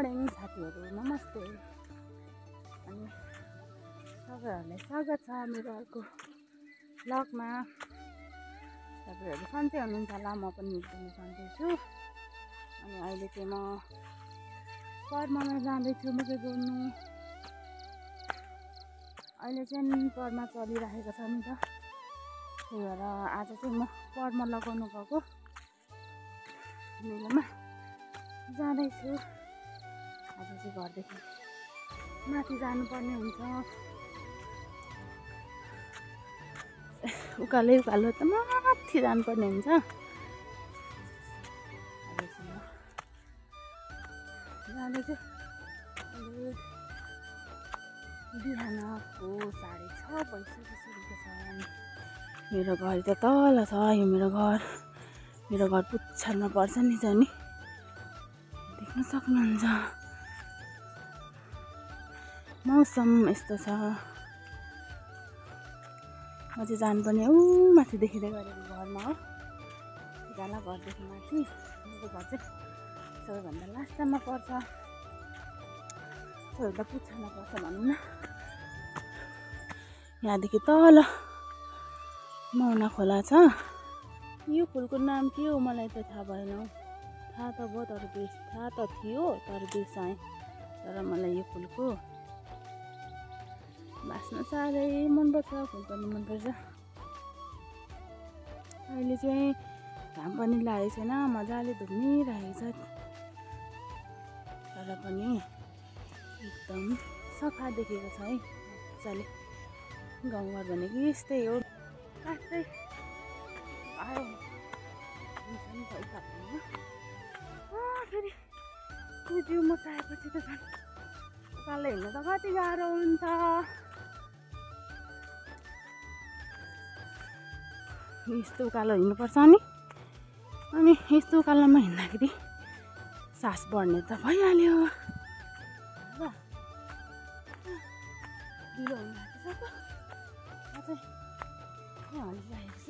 Morning साथीहरू, नमस्ते। अनि तपाईँहरूलाई स्वागत छ मेरो अर्को भ्लगमा। तपाईँहरू सन्चै हुनुहुन्छ होला, म पनि एकदमै सन्चै छु। अनि अहिले चाहिँ म पद्मामा जाँदैछु मकै गोड्नु। अहिले चाहिँ पद्मा चलिरहेको छ नि त, त्यही भएर आज चाहिँ म पद्मा लगाउनु गएको मेलामा जाँदैछु। आज चाहिँ घरदेखि माथि जानुपर्ने हुन्छ, उकालो त माथि जानुपर्ने हुन्छ। जाँदैछु। बिहानको 6:30 भइसकेको छ। मेरो घर त तल छ। यो मेरो घर पुच्छरमा पर्छ नि त, नि देख्न सक्नुहुन्छ। मौसम यस्तो छ। म चाहिँ जानुपर्ने ऊ माथि देखिँदै गरेको घरमा हो, जाला घरदेखि माथि। मेरो घर चाहिँ सबैभन्दा लास्टमा पर्छ, सबैभन्दा पुच्छरमा पर्छ भनौँ न। यहाँदेखि तल मौना खोला छ। यो फुलको नाम के हो मलाई त थाहा भएन, थाहा त भयो तर थाहा त थियो तर बिर्साएँ। तर मलाई यो फुलको बास्ना साह्रै मनपर्छ, फुल पनि मनपर्छ। अहिले चाहिँ घाम पनि लागेको छैन, मजाले धुमिरहेको छ, तर पनि एकदम सफा देखेको छ है मजाले। गाउँघर भनेको यस्तै हो, काट्दै आयो हुन्छ नि पैसा भन्नु। फेरि त्यो जिउ मोटाएपछि त झन् उकालो हिँड्नु त कति गाह्रो हुन्छ। यस्तो उकालो हिँड्नुपर्छ अनि यस्तो उकालोमा हिँड्दाखेरि सास बढ्ने त भइहाल्यो। ढिलो हुन लागिसक्यो, हल्लिरहेको छ।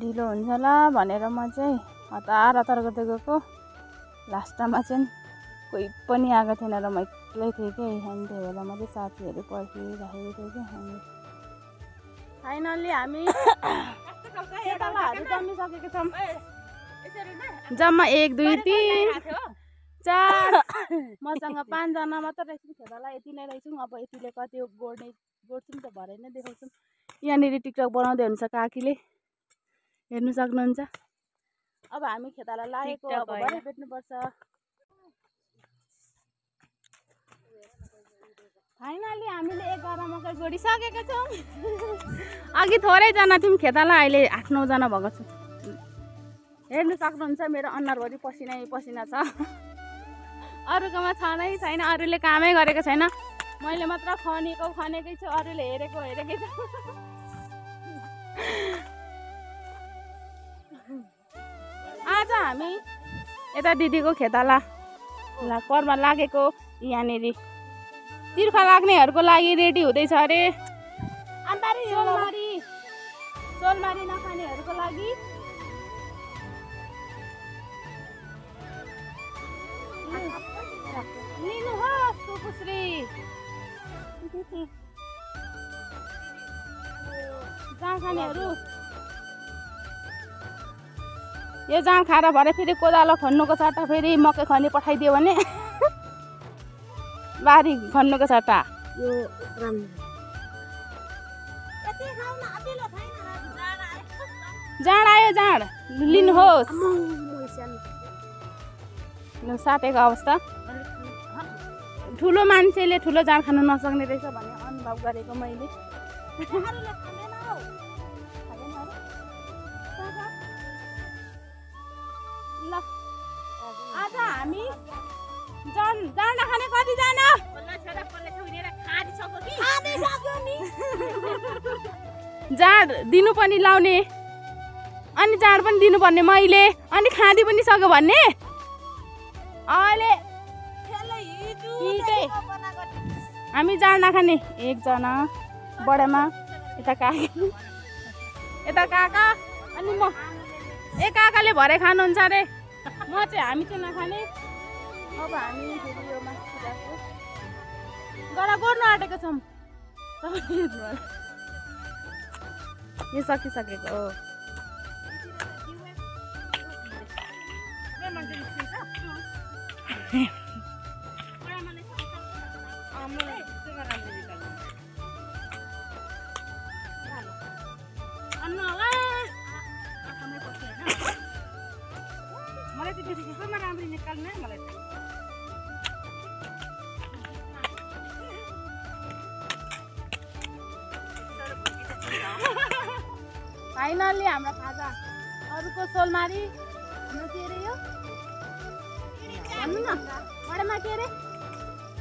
ढिलो हुन्छ होला भनेर म चाहिँ हतार गर्दै गएको। लास्टमा चाहिँ कोही पनि आएको थिएन र म एक्लै थिएँ कि, अनि त्यही भएर म चाहिँ साथीहरू पर्खिराखेको थिएँ कि। अनि फाइनल्ली हामी खेतालाहरू जमिसकेको छौँ। जम्मा 1 2 3 4 मसँग 5 जना मात्र रहेछौँ। खेताला यति नै रहेछौँ। अब यतिले कति गोड्छौँ त भरे नै देखाउँछौँ। यहाँनिर टिकटक बनाउँदै हुन्छ काकीले, हेर्नु सक्नुहुन्छ। अब हामी खेताला लागेको अब भरे भेट्नुपर्छ। फाइनली हामीले 11 मकै गोडिसकेका छौँ। अघि थोरैजना थियौँ खेताला, अहिले 8-9 जना भएको छौँ। हेर्नु सक्नुहुन्छ मेरो अनुहारभरि पसिना छ। अरूकोमा छ नै छैन, अरूले कामै गरेको छैन, मैले मात्र खनेकै छु, अरूले हेरेकै छ। आज हामी यता दिदीको खेताला परमा लागेको, यहाँनिर तिर्खा लाग्नेहरूको लागि रेडी हुँदैछ अरे। सोलमारी नखानेहरूको लागि लिनुहोस् सुपुश्री। जाँड खानेहरू यो जाँड खाएर भरे फेरि कोदालो खन्नुको सट्टा फेरि मकै खनी पठाइदियो भने बारी खन्नुको सट्टा यो जाँड आयो, जाँड लिनुहोस्। साथीको अवस्था, ठुलो मान्छेले ठुलो जाँड खानु नसक्ने रहेछ भन्ने अनुभव गरेको मैले। ल आज हामी जाँड खाने कतिजना? जाँड दिनु पनि लाउने, अनि जाँड पनि दिनुपर्ने मैले, अनि खाँदी पनि सक्यो भन्ने। अहिले हामी जाँड नखाने 1 जना बडामा, यता काका अनि म काकाले भरे खानुहुन्छ अरे म चाहिँ हामी चाहिँ नखाने अब हामी फेरि यो मासु राख्छौँ गरा गर्नु आँटेको छौँ यो सकिसकेको हो मलाई चाहिँ बेसी केमा राम्ररी निकाल्नु है मलाई फाइनल्ली हाम्रो खाजा अरूको सोलमारी हाम्रो के अरे यो भन्नु न बडामा के अरे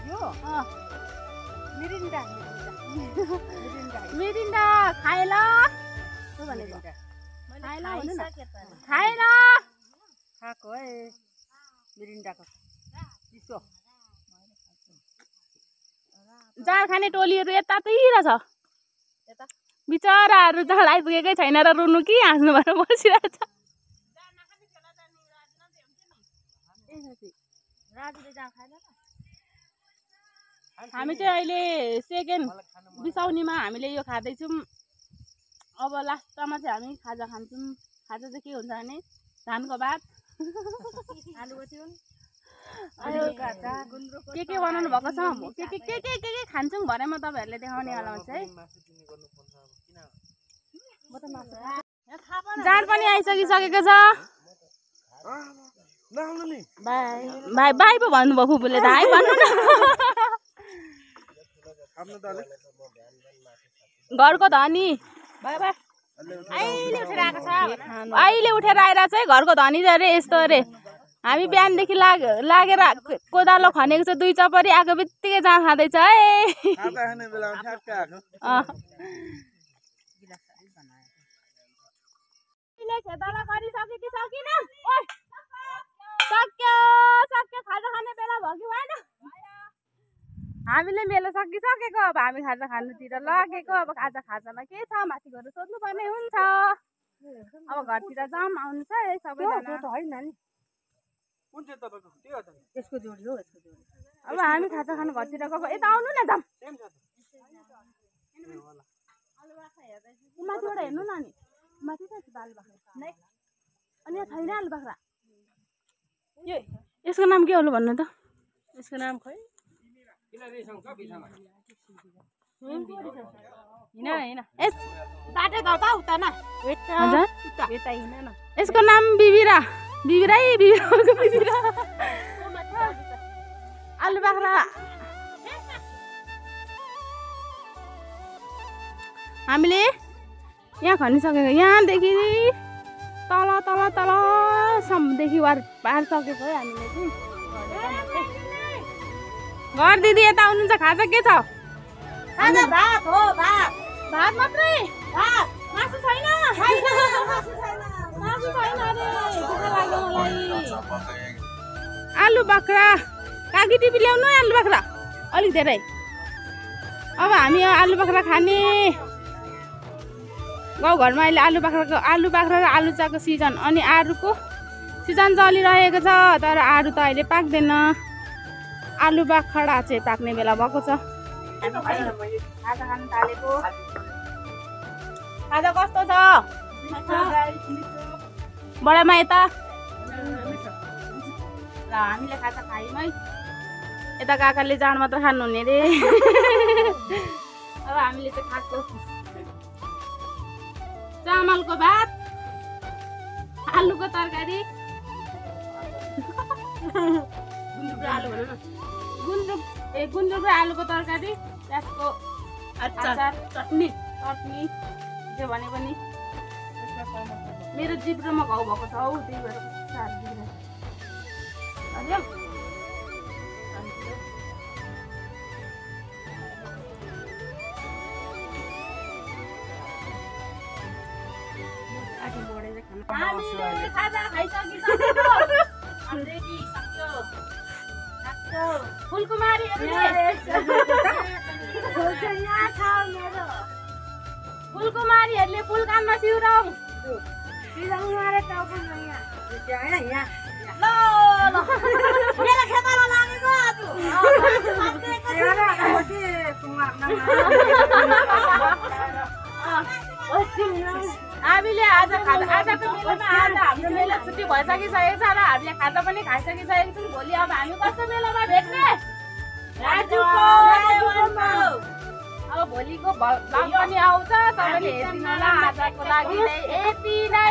यो मिरिन्डा मिरिन्डा खाए ल भनेको खाए ल भन्नु न खाए ल खाएको है मिरिन्डाको चिसो जाँड खाने टोलीहरू यतातिर छ बिचराहरू जाँड आइपुगेकै छैन र रुनु कि हाँस्नु भएर बसिरहेछ हामी चाहिँ अहिले सेकेन्ड बिसाउनीमा हामीले यो खाँदैछौँ अब लास्टमा चाहिँ हामी खाजा खान्छौँ खाजा चाहिँ के हुन्छ भने धानको भात आलुको तिउन के बनाउनु भएको छ के खान्छौँ भने म तपाईँहरूले देखाउने वाला हुन्छ है जाँड पनि आइसकिसकेको छ बाई बाई पो भन्नुभयो फुपूले त है भन्नु न घरको धनी अहिले उठेर आएर चाहिँ घरको धनी अरे यस्तो अरे हामी बिहानदेखि लागेर कोदालो खनेको छ 2 चपरी आएको बित्तिकै जाँड खाँदैछ है खेताला गरिसक्यो कि सकिन सक्यो खाजा खाने बेला भयो कि भएन हामीले मेलो सकिसकेको अब हामी खाजा खानुतिर लागेको अब खाजामा के छ माथि गएर सोध्नुपर्ने हुन्छ अब घरतिर जाम आउनु छ है सबैजना अब हामी खाजा खानु घरतिर गएको यता आउनु न जाम माथिबाट हेर्नु न नि माथि त आलु बाख्रा अनि यहाँ छैन आलु बाख्रा यसको नाम के होला भन्नु त यसको नाम खै यसको नाम बिबिरा आलु बाख्रा हामीले यहाँ खनिसकेको यहाँदेखि तलसम्मदेखि पार सकेको है हामीले चाहिँ घर दिदी यता आउनुहुन्छ खाजा के छ भात मात्रै मासु छैन आलु बाख्रा काकी टिपी ल्याउनु आलु बाख्रा अलिक धेरै अब हामी आलु बाख्रा खाने गाउँघरमा अहिले आलु बाख्रा र आलु चाको सिजन अनि आरुको सिजन चलिरहेको छ तर आरु त अहिले पाक्दैन आलु बाख्रा चाहिँ पाक्ने बेला भएको छ खाजा खानु थालेको खाजा कस्तो छ बडामा यता ल हामीले खाजा खायौँ है यता काकाले जाँड मात्र खानुहुने रे अब हामीले चाहिँ खाएको चामलको भात आलुको तरकारी गुन्द्रुक र आलुको तरकारी त्यसको अचार चटनी जे भने पनि मेरो जिब्रोमा घाउ भएको छ हौ त्यही भएर खाजा खाइसकिसक्यो फुलकुमारीहरूले फुल कानमा सिउराउ हामीले आजको मेलामा आज हाम्रो मेला छुट्टी भइसकिसकेको छ र हामीले खाजा पनि खाइसकिसकेको छौँ। भोलि अब हामी कस्तो मेलामा भेट्ने? अब भोलिको भ्लग पनि आउँछ, सबैले हेरिदिनु होला। आजको लागि यति नै।